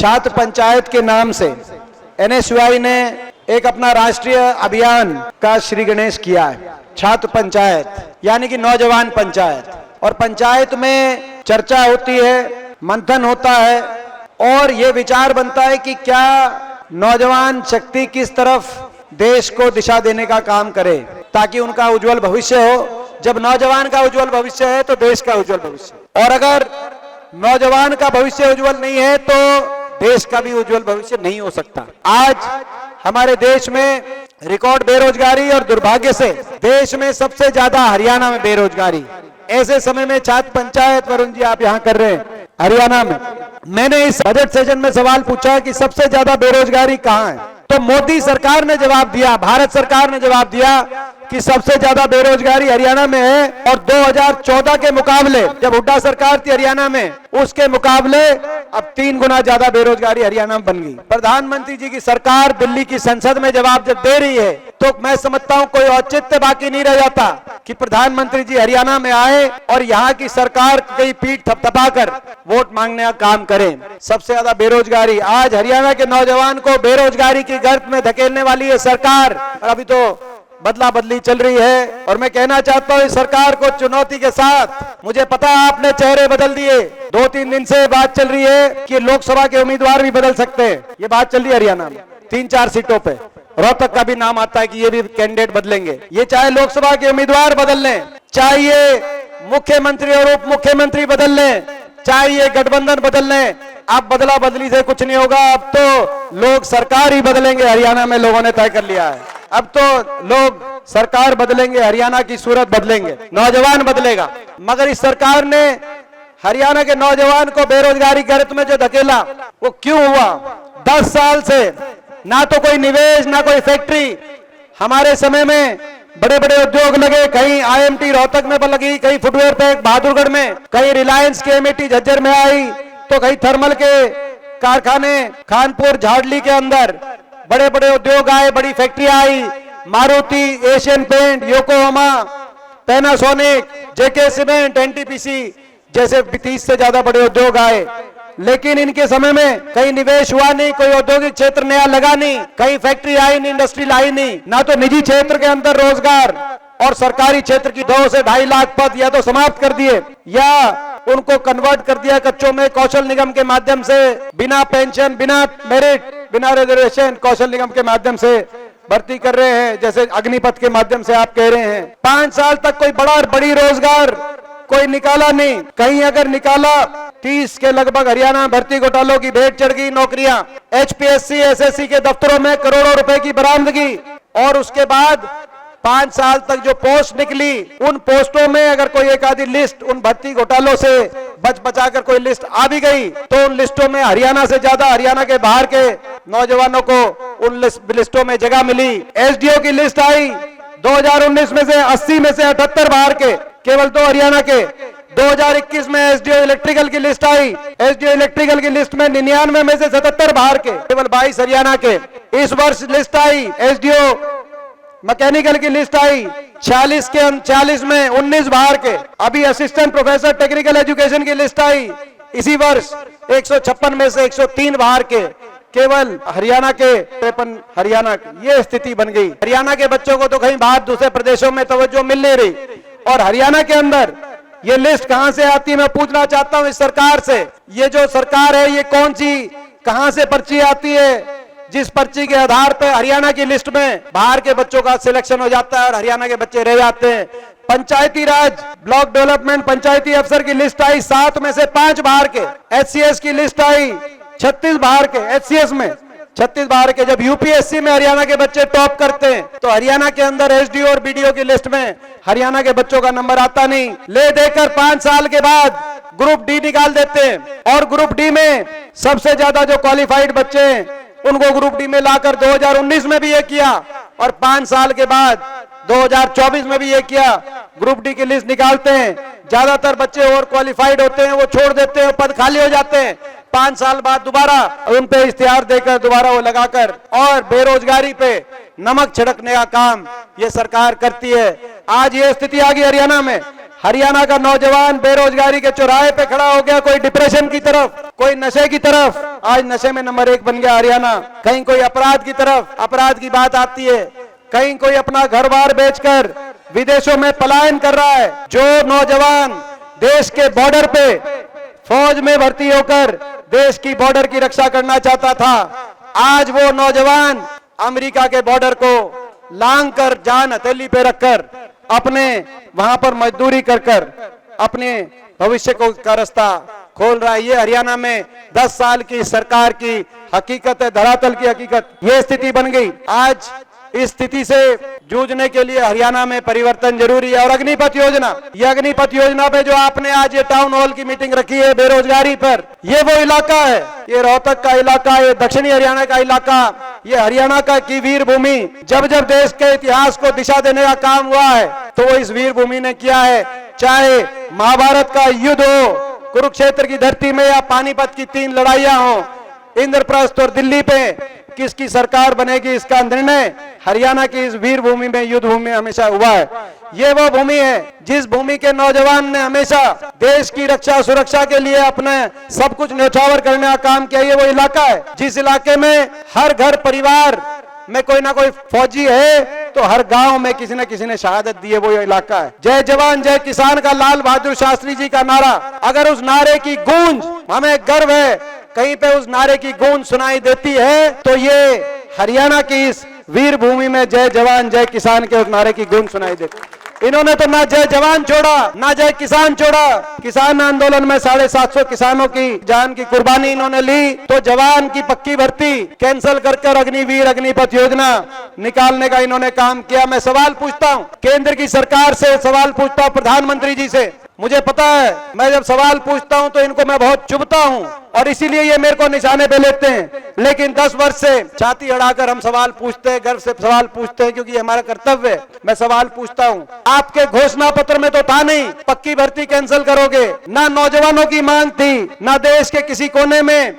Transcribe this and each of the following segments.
छात्र पंचायत के नाम से एनएसयूआई ने एक अपना राष्ट्रीय अभियान का श्री गणेश किया है। छात्र पंचायत यानी कि नौजवान पंचायत, और पंचायत में चर्चा होती है, मंथन होता है और ये विचार बनता है कि क्या नौजवान शक्ति किस तरफ देश को दिशा देने का काम करे ताकि उनका उज्जवल भविष्य हो। जब नौजवान का उज्जवल भविष्य है तो देश का उज्जवल भविष्य, और अगर नौजवान का भविष्य उज्जवल नहीं है तो देश का भी उज्जवल भविष्य नहीं हो सकता। आज हमारे देश में रिकॉर्ड बेरोजगारी और दुर्भाग्य से देश में सबसे ज्यादा हरियाणा में बेरोजगारी। ऐसे समय में छात्र पंचायत, वरुण जी आप यहाँ कर रहे हैं हरियाणा में, मैंने इस बजट सेशन में सवाल पूछा कि सबसे ज्यादा बेरोजगारी कहाँ है, तो मोदी सरकार ने जवाब दिया, भारत सरकार ने जवाब दिया कि सबसे ज्यादा बेरोजगारी हरियाणा में है। और 2014 के मुकाबले, जब हुड्डा सरकार थी हरियाणा में, उसके मुकाबले अब 3 गुना ज्यादा बेरोजगारी हरियाणा में बन गई। प्रधानमंत्री जी की सरकार दिल्ली की संसद में जवाब जब दे रही है तो मैं समझता हूं कोई औचित्य बाकी नहीं रह जाता कि प्रधानमंत्री जी हरियाणा में आए और यहाँ की सरकार की पीठ थपथपाकर वोट मांगने का काम करें। सबसे ज्यादा बेरोजगारी, आज हरियाणा के नौजवान को बेरोजगारी की गर्त में धकेलने वाली है सरकार। और अभी तो बदला बदली चल रही है और मैं कहना चाहता हूं इस सरकार को चुनौती के साथ, मुझे पता है आपने चेहरे बदल दिए, 2-3 दिन से बात चल रही है कि लोकसभा के उम्मीदवार भी बदल सकते हैं। ये बात चल रही है हरियाणा में 3-4 सीटों पे, रोहतक का भी नाम आता है कि ये भी कैंडिडेट बदलेंगे। ये चाहे लोकसभा के उम्मीदवार बदल लें, चाहे ये मुख्यमंत्री और उप मुख्यमंत्री बदल लें, चाहे ये गठबंधन बदल लें, अब बदला बदली से कुछ नहीं होगा। अब तो लोग सरकार ही बदलेंगे, हरियाणा में लोगों ने तय कर लिया है। अब तो लोग सरकार बदलेंगे, हरियाणा की सूरत बदलेंगे, नौजवान बदलेगा। मगर इस सरकार ने हरियाणा के नौजवान को बेरोजगारी गर्त में जो धकेला वो क्यों हुआ? 10 साल से ना तो कोई निवेश, ना कोई फैक्ट्री। हमारे समय में बड़े बड़े उद्योग लगे, कहीं आईएमटी रोहतक में लगी, कहीं फुटवेयर पैक बहादुरगढ़ में, कहीं रिलायंस के एमएटी झज्जर में आई, तो कहीं थर्मल के कारखाने खानपुर झाड़ली के अंदर बड़े बड़े उद्योग आए, बड़ी फैक्ट्रियां आई, Maruti, Asian paint, Yokohama, Panasonic, JK cement, NTPC जैसे 30 से ज्यादा बड़े उद्योग आए। लेकिन इनके समय में कहीं निवेश हुआ नहीं, कोई औद्योगिक क्षेत्र नया लगा नहीं, कहीं फैक्ट्री आई नहीं, इंडस्ट्री लाई नहीं, ना तो निजी क्षेत्र के अंदर रोजगार, और सरकारी क्षेत्र की 2 से 2.5 लाख पद या तो समाप्त कर दिए या उनको कन्वर्ट कर दिया कच्चों में। कौशल निगम के माध्यम से बिना पेंशन, बिना मेरिट, बिना रिजर्वेशन कौशल निगम के माध्यम से भर्ती कर रहे हैं, जैसे अग्निपथ के माध्यम से आप कह रहे हैं। 5 साल तक कोई बड़ी रोजगार कोई निकाला नहीं। कहीं अगर निकाला 30 के लगभग हरियाणा में भर्ती घोटालों की भेंट चढ़ गई नौकरियां। एचपीएससी, एसएससी के दफ्तरों में करोड़ों रुपए की बरामदगी, और उसके बाद 5 साल तक जो पोस्ट निकली, उन पोस्टों में अगर कोई एक आधी लिस्ट उन भर्ती घोटालों से बचाकर कोई लिस्ट आ भी गई तो उन लिस्टों में हरियाणा से ज्यादा हरियाणा के बाहर के नौजवानों को उन लिस्टों में जगह मिली। एसडीओ की लिस्ट आई 2019 में से 80 में से 78 बाहर के, केवल 2 हरियाणा के। 2021 में एसडीओ इलेक्ट्रिकल की लिस्ट आई, एसडीओ इलेक्ट्रिकल की लिस्ट में 99 में से 77 बाहर के, केवल 22 हरियाणा के। इस वर्ष लिस्ट आई एसडीओ मैकेनिकल की लिस्ट आई 40 में 19 बाहर के। अभी असिस्टेंट प्रोफेसर टेक्निकल एजुकेशन की लिस्ट आई इसी वर्ष, 156 में से 103 बाहर के, केवल हरियाणा के 53 हरियाणा की। ये स्थिति बन गई। हरियाणा के बच्चों को तो कहीं बाहर दूसरे प्रदेशों में तवज्जो मिल नहीं रही, और हरियाणा के अंदर ये लिस्ट कहां से आती है? मैं पूछना चाहता हूं इस सरकार से, ये जो सरकार है ये कौन सी, कहां से पर्ची आती है जिस पर्ची के आधार पर हरियाणा की लिस्ट में बाहर के बच्चों का सिलेक्शन हो जाता है और हरियाणा के बच्चे रह जाते हैं? पंचायती राज, ब्लॉक डेवलपमेंट, पंचायती अफसर की लिस्ट आई 7 में से 5 बाहर के। एचसीएस की लिस्ट आई 36 बाहर के, एचसीएस में 36 बाहर के। जब यूपीएससी में हरियाणा के बच्चे टॉप करते हैं तो हरियाणा के अंदर एसडीओ और बीडीओ की लिस्ट में हरियाणा के बच्चों का नंबर आता नहीं। ले देकर 5 साल के बाद ग्रुप डी निकाल देते हैं, और ग्रुप डी में सबसे ज्यादा जो क्वालिफाइड बच्चे हैं उनको ग्रुप डी में लाकर 2019 में भी ये किया, और 5 साल के बाद 2024 में भी ये किया। ग्रुप डी की लिस्ट निकालते हैं, ज्यादातर बच्चे और क्वालिफाइड होते हैं, वो छोड़ देते हैं, पद खाली हो जाते हैं। 5 साल बाद दोबारा उन पे इश्तिहार देकर दोबारा वो लगाकर और बेरोजगारी पे नमक छिड़कने का काम ये सरकार करती है। आज ये स्थिति आ गई हरियाणा में हरियाणा का नौजवान बेरोजगारी के चौराहे पे खड़ा हो गया, कोई डिप्रेशन की तरफ, कोई नशे की तरफ। आज नशे में नंबर 1 बन गया हरियाणा। कहीं कोई अपराध की तरफ, अपराध की बात आती है, कहीं कोई अपना घर बार बेचकर विदेशों में पलायन कर रहा है। जो नौजवान देश के बॉर्डर पे फौज में भर्ती होकर देश की बॉर्डर की रक्षा करना चाहता था, आज वो नौजवान अमेरिका के बॉर्डर को लांग कर, जान हथेली पे रखकर अपने वहां पर मजदूरी कर अपने भविष्य को का रास्ता खोल रहा है। ये हरियाणा में 10 साल की सरकार की हकीकत है, धरातल की हकीकत। ये स्थिति बन गई। आज इस स्थिति से जूझने के लिए हरियाणा में परिवर्तन जरूरी है। और अग्निपथ योजना, ये अग्निपथ योजना पे जो आपने आज ये टाउन हॉल की मीटिंग रखी है बेरोजगारी पर, ये वो इलाका है, ये रोहतक का इलाका, ये दक्षिणी हरियाणा का इलाका, ये हरियाणा का की वीर भूमि। जब जब देश के इतिहास को दिशा देने का काम हुआ है तो वो इस वीर भूमि ने किया है। चाहे महाभारत का युद्ध हो कुरुक्षेत्र की धरती में, या पानीपत की 3 लड़ाइयां हो, इंद्रप्रस्थ और दिल्ली पे किसकी सरकार बनेगी इसका निर्णय हरियाणा की इस वीर भूमि में, युद्ध भूमि में हमेशा हुआ है। ये वो भूमि है जिस भूमि के नौजवान ने हमेशा देश की रक्षा सुरक्षा के लिए अपने सब कुछ न्यौछावर करने का काम किया। ये वो इलाका है जिस इलाके में हर घर परिवार में कोई ना कोई फौजी है, तो हर गांव में किसी न किसी ने शहादत दी है। वो इलाका है। जय जवान जय किसान का लाल बहादुर शास्त्री जी का नारा, अगर उस नारे की गूंज हमें गर्व है, कहीं पे उस नारे की गूंज सुनाई देती है, तो ये हरियाणा की इस वीर भूमि में जय जवान जय किसान के उस नारे की गूंज सुनाई देती। इन्होंने तो ना जय जवान छोड़ा, ना जय किसान छोड़ा। किसान आंदोलन में 750 किसानों की जान की कुर्बानी इन्होंने ली, तो जवान की पक्की भर्ती कैंसिल कर अग्निवीर अग्निपथ योजना निकालने का इन्होंने काम किया। मैं सवाल पूछता हूं, केंद्र की सरकार से सवाल पूछता हूं, प्रधानमंत्री जी से। मुझे पता है मैं जब सवाल पूछता हूं तो इनको मैं बहुत चुभता हूं और इसीलिए ये मेरे को निशाने पे लेते हैं, लेकिन 10 वर्ष से छाती अड़ाकर हम सवाल पूछते हैं, गर्व से सवाल पूछते हैं, क्योंकि ये हमारा कर्तव्य है। मैं सवाल पूछता हूं, आपके घोषणा पत्र में तो था नहीं पक्की भर्ती कैंसिल करोगे, ना नौजवानों की मांग थी, ना देश के किसी कोने में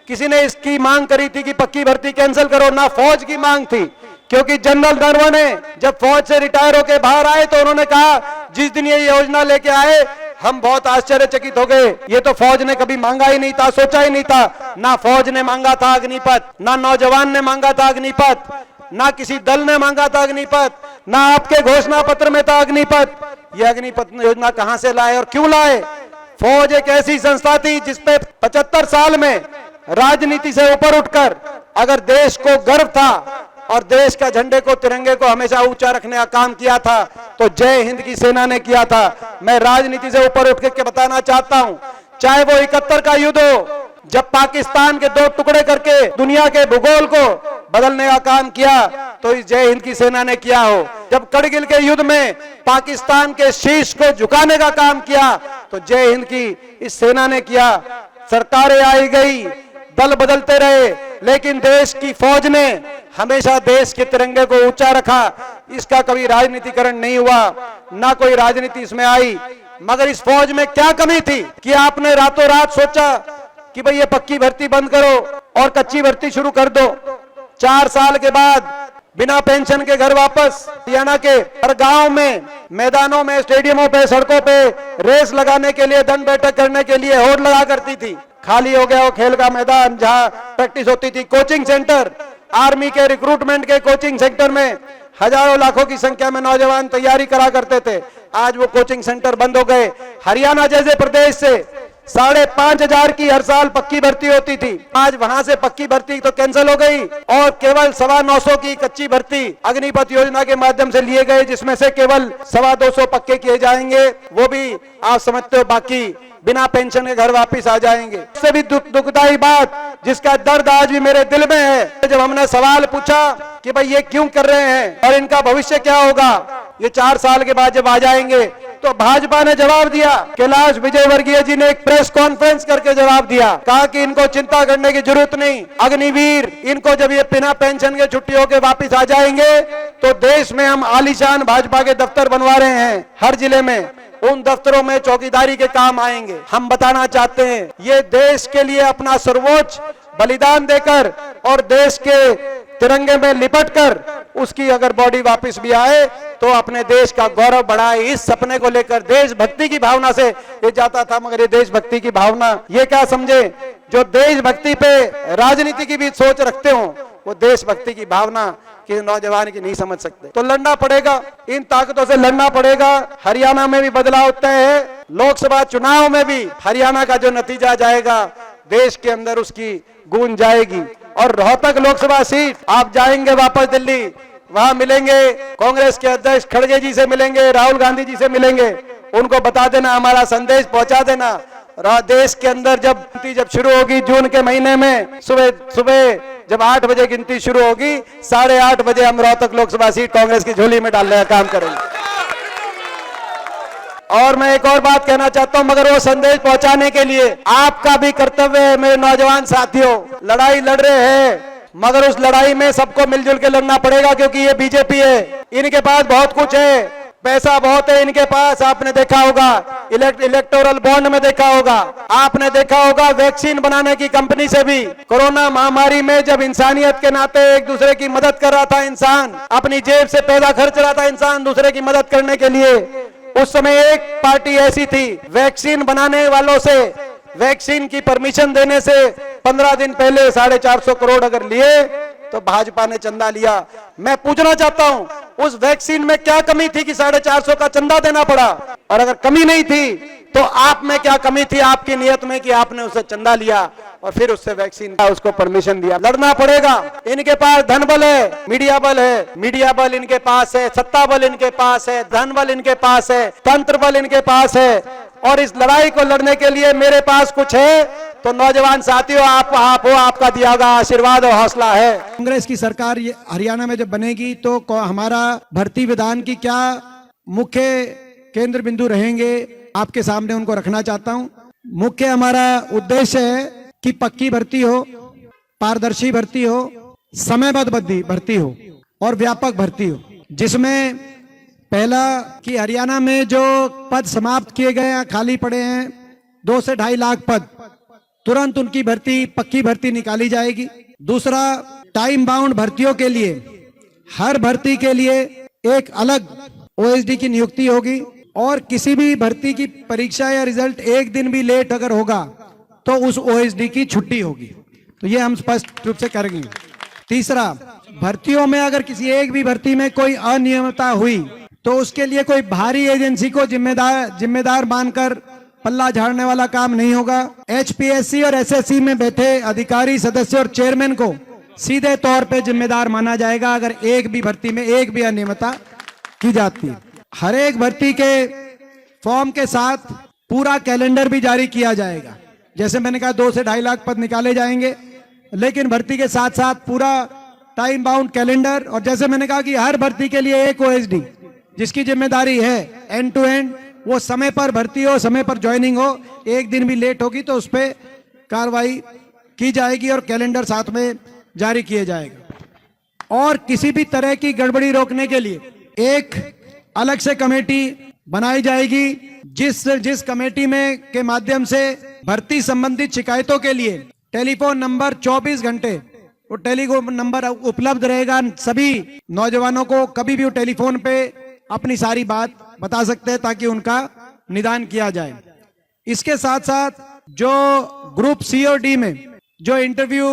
किसी ने इसकी मांग करी थी कि पक्की भर्ती कैंसिल करो, ना फौज की मांग थी। क्योंकि जनरल नरवणे जब फौज से रिटायर होकर बाहर आए तो उन्होंने कहा, जिस दिन ये योजना लेके आए हम बहुत आश्चर्यचकित हो गए, ये तो फौज ने कभी मांगा ही नहीं था, सोचा ही नहीं था। ना फौज ने मांगा था अग्निपथ, ना नौजवान ने मांगा था अग्निपथ, ना किसी दल ने मांगा था अग्निपथ, ना आपके घोषणा पत्र में था अग्निपथ। ये अग्निपथ योजना कहां से लाए और क्यों लाए? फौज एक ऐसी संस्था थी जिसपे 75 साल में राजनीति से ऊपर उठकर अगर देश को गर्व था और देश का झंडे को, तिरंगे को हमेशा ऊंचा रखने का काम किया था, तो जय हिंद की सेना ने किया था। मैं राजनीति से ऊपर उठ के बताना चाहता हूं, चाहे वो 71 का युद्ध हो, जब पाकिस्तान के 2 टुकड़े करके दुनिया के भूगोल को बदलने का काम किया, तो इस जय हिंद की सेना ने किया हो। जब करगिल के युद्ध में पाकिस्तान के शीश को झुकाने का काम किया, तो जय हिंद की इस सेना ने किया। सरकारें आई गई, दल बदलते रहे, लेकिन देश की फौज ने हमेशा देश के तिरंगे को ऊंचा रखा। इसका कभी राजनीतिकरण नहीं हुआ, ना कोई राजनीति इसमें आई। मगर इस फौज में क्या कमी थी कि आपने रातों रात सोचा कि भाई ये पक्की भर्ती बंद करो और कच्ची भर्ती शुरू कर दो। 4 साल के बाद बिना पेंशन के घर वापस। हरियाणा के हर गांव में, मैदानों में, स्टेडियमों पे, सड़कों पे रेस लगाने के लिए, दंड बैठक करने के लिए होड़ लगा करती थी। खाली हो गया वो खेल का मैदान जहां प्रैक्टिस होती थी। कोचिंग सेंटर, आर्मी के रिक्रूटमेंट के कोचिंग सेंटर में हजारों लाखों की संख्या में नौजवान तैयारी करा करते थे। आज वो कोचिंग सेंटर बंद हो गए। हरियाणा जैसे प्रदेश से 5,500 की हर साल पक्की भर्ती होती थी, आज वहां से पक्की भर्ती तो कैंसिल हो गई और केवल 925 की कच्ची भर्ती अग्निपथ योजना के माध्यम से लिए गए, जिसमें से केवल 225 पक्के किए जाएंगे। वो भी आप समझते हो, बाकी बिना पेंशन के घर वापस आ जाएंगे। इससे भी दुखदाई बात, जिसका दर्द आज भी मेरे दिल में है, जब हमने सवाल पूछा कि भाई ये क्यों कर रहे हैं और इनका भविष्य क्या होगा, ये 4 साल के बाद जब आ जाएंगे, तो भाजपा ने जवाब दिया। कैलाश विजयवर्गीय जी ने एक प्रेस कॉन्फ्रेंस करके जवाब दिया, कहा कि इनको चिंता करने की जरूरत नहीं, अग्निवीर इनको जब ये बिना पेंशन के छुट्टियों के वापस आ जाएंगे, तो देश में हम आलीशान भाजपा के दफ्तर बनवा रहे हैं। हर जिले में उन दफ्तरों में चौकीदारी के काम आएंगे। हम बताना चाहते हैं, ये देश के लिए अपना सर्वोच्च बलिदान देकर और देश के तिरंगे में लिपटकर उसकी अगर बॉडी वापस भी आए तो अपने देश का गौरव बढ़ाए, इस सपने को लेकर देशभक्ति की भावना से ये जाता था। मगर ये देशभक्ति की भावना ये क्या समझे, जो देशभक्ति पे राजनीति की भी सोच रखते हो, वो देशभक्ति की भावना कि नौजवान की नहीं समझ सकते। तो लड़ना पड़ेगा, इन ताकतों से लड़ना पड़ेगा। हरियाणा में भी बदलाव तय है, लोकसभा चुनाव में भी हरियाणा का जो नतीजा जाएगा देश के अंदर उसकी गूंज जाएगी। और रोहतक लोकसभा सीट आप जाएंगे वापस दिल्ली, वहां मिलेंगे कांग्रेस के अध्यक्ष खड़गे जी से मिलेंगे, राहुल गांधी जी से मिलेंगे, उनको बता देना, हमारा संदेश पहुंचा देना। देश के अंदर जब शुरू होगी जून के महीने में, सुबह जब 8 बजे गिनती शुरू होगी, 8:30 बजे हम रोहतक लोकसभा सीट कांग्रेस की झोली में डालने का काम करेंगे। और मैं एक और बात कहना चाहता हूं, मगर वो संदेश पहुंचाने के लिए आपका भी कर्तव्य है। मेरे नौजवान साथियों, लड़ाई लड़ रहे हैं, मगर उस लड़ाई में सबको मिलजुल के लड़ना पड़ेगा, क्योंकि ये बीजेपी है, इनके पास बहुत कुछ है, पैसा बहुत है इनके पास। आपने देखा होगा इलेक्टोरल बॉन्ड में देखा होगा, आपने देखा होगा वैक्सीन बनाने की कंपनी से भी कोरोना महामारी में जब इंसानियत के नाते एक दूसरे की मदद कर रहा था इंसान, अपनी जेब से पैसा खर्च रहा था इंसान दूसरे की मदद करने के लिए, उस समय एक पार्टी ऐसी थी, वैक्सीन बनाने वालों से वैक्सीन की परमिशन देने से 15 दिन पहले 450 करोड़ अगर लिए तो भाजपा ने चंदा लिया। मैं पूछना चाहता हूं, उस वैक्सीन में क्या कमी थी कि 450 का चंदा देना पड़ा? और अगर कमी नहीं थी तो आप में क्या कमी थी आपकी नियत में कि आपने उसे चंदा लिया और फिर उससे वैक्सीन का उसको परमिशन दिया? लड़ना पड़ेगा। इनके पास धन बल है, मीडिया बल है, मीडिया बल इनके पास है, सत्ता बल इनके पास है, धन बल इनके पास है, तंत्र बल इनके पास है। और इस लड़ाई को लड़ने के लिए मेरे पास कुछ है, तो नौजवान साथियों आप हो, आपका दिया हुआ आशीर्वाद और हौसला है। कांग्रेस की सरकार हरियाणा में जब बनेगी तो हमारा भर्ती विधान की क्या मुख्य केंद्र बिंदु रहेंगे, आपके सामने उनको रखना चाहता हूं। मुख्य हमारा उद्देश्य है कि पक्की भर्ती हो, पारदर्शी भर्ती हो, समयबद्ध भर्ती हो और व्यापक भर्ती हो, जिसमें पहला कि हरियाणा में जो पद समाप्त किए गए हैं, खाली पड़े हैं 2 से 2.5 लाख पद, तुरंत उनकी भर्ती पक्की भर्ती निकाली जाएगी। दूसरा, टाइम बाउंड भर्तियों के लिए हर भर्ती के लिए एक अलग ओएसडी की नियुक्ति होगी और किसी भी भर्ती की परीक्षा या रिजल्ट एक दिन भी लेट अगर होगा तो उस ओएसडी की छुट्टी होगी। तो ये हम स्पष्ट रूप से करेंगे। तीसरा, भर्तियों में अगर किसी एक भी भर्ती में कोई अनियमितता हुई तो उसके लिए कोई बाहरी एजेंसी को जिम्मेदार मानकर पल्ला झाड़ने वाला काम नहीं होगा। एचपीएससी और एसएससी में बैठे अधिकारी, सदस्य और चेयरमैन को सीधे तौर पे जिम्मेदार माना जाएगा अगर एक भी भर्ती में एक भी अनियमितता की जाती है। हर एक भर्ती के फॉर्म के साथ पूरा कैलेंडर भी जारी किया जाएगा। जैसे मैंने कहा 2 से 2.5 लाख पद निकाले जाएंगे, लेकिन भर्ती के साथ साथ पूरा टाइम बाउंड कैलेंडर, और जैसे मैंने कहा कि हर भर्ती के लिए एक ओएसडी जिसकी जिम्मेदारी है एंड टू एंड, वो समय पर भर्ती हो, समय पर ज्वाइनिंग हो, एक दिन भी लेट होगी तो उस पर कार्रवाई की जाएगी और कैलेंडर साथ में जारी किया जाएगा। और किसी भी तरह की गड़बड़ी रोकने के लिए एक अलग से कमेटी बनाई जाएगी, जिस कमेटी में के माध्यम से भर्ती संबंधित शिकायतों के लिए टेलीफोन नंबर 24 घंटे वो टेलीफोन नंबर उपलब्ध रहेगा। सभी नौजवानों को कभी भी वो टेलीफोन पे अपनी सारी बात बता सकते हैं ताकि उनका निदान किया जाए। इसके साथ साथ जो ग्रुप सी और डी में जो इंटरव्यू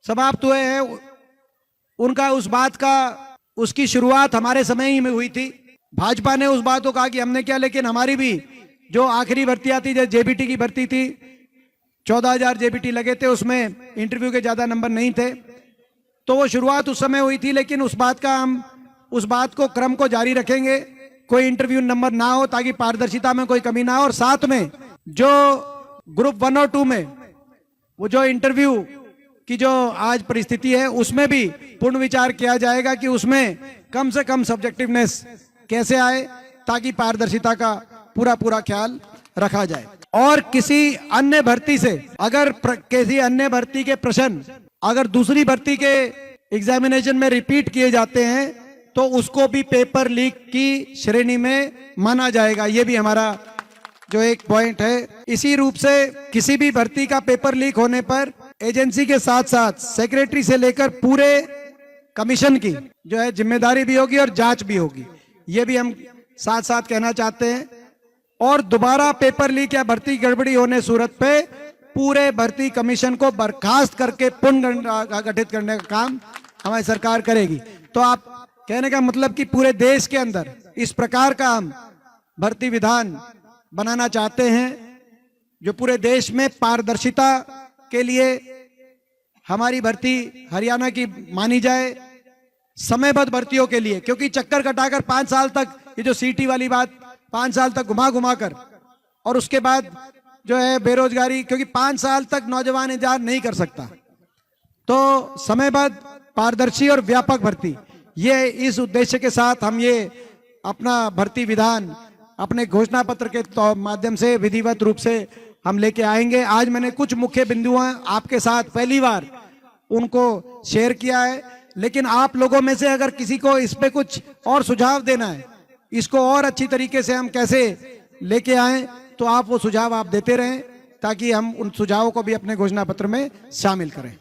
समाप्त हुए हैं उनका उसकी शुरुआत हमारे समय ही में हुई थी। भाजपा ने उस बात को कहा कि हमने क्या, लेकिन हमारी भी जो आखिरी भर्ती आती थी, जेबीटी की भर्ती थी, 14,000 जेबीटी लगे थे, उसमें इंटरव्यू के ज्यादा नंबर नहीं थे, तो वो शुरुआत उस समय हुई थी। लेकिन हम उस बात को क्रम को जारी रखेंगे, कोई इंटरव्यू नंबर ना हो ताकि पारदर्शिता में कोई कमी ना हो। और साथ में जो ग्रुप 1 और 2 में वो जो इंटरव्यू की जो आज परिस्थिति है उसमें भी पूर्ण विचार किया जाएगा कि उसमें कम से कम सब्जेक्टिवनेस कैसे आए ताकि पारदर्शिता का पूरा ख्याल रखा जाए। और किसी अन्य भर्ती से अगर किसी अन्य भर्ती के प्रश्न अगर दूसरी भर्ती के एग्जामिनेशन में रिपीट किए जाते हैं तो उसको भी पेपर लीक की श्रेणी में माना जाएगा। ये भी हमारा जो एक पॉइंट है। इसी रूप से किसी भी भर्ती का पेपर लीक होने पर एजेंसी के साथ साथ सेक्रेटरी से लेकर पूरे कमीशन की जो है जिम्मेदारी भी होगी और जांच भी होगी। ये भी हम साथ साथ कहना चाहते हैं। और दोबारा पेपर लीक या भर्ती गड़बड़ी होने सूरत पे पूरे भर्ती कमीशन को बर्खास्त करके पुनर्गठित करने का काम हमारी सरकार करेगी। तो आप कहने का मतलब कि पूरे देश के अंदर इस प्रकार का हम भर्ती विधान बनाना चाहते हैं जो पूरे देश में पारदर्शिता के लिए हमारी भर्ती हरियाणा की मानी जाए, समयबद्ध भर्तियों के लिए, क्योंकि चक्कर कटाकर 5 साल तक ये जो सीटी वाली बात 5 साल तक घुमा घुमा कर और उसके बाद जो है बेरोजगारी, क्योंकि 5 साल तक नौजवान इंतजार नहीं कर सकता। तो समयबद्ध, पारदर्शी और व्यापक भर्ती, ये इस उद्देश्य के साथ हम ये अपना भर्ती विधान अपने घोषणा पत्र के माध्यम से विधिवत रूप से हम लेके आएंगे। आज मैंने कुछ मुख्य बिंदु आपके साथ पहली बार उनको शेयर किया है, लेकिन आप लोगों में से अगर किसी को इस पे कुछ और सुझाव देना है, इसको और अच्छी तरीके से हम कैसे लेके आएं, तो आप वो सुझाव आप देते रहें ताकि हम उन सुझावों को भी अपने घोषणा पत्र में शामिल करें।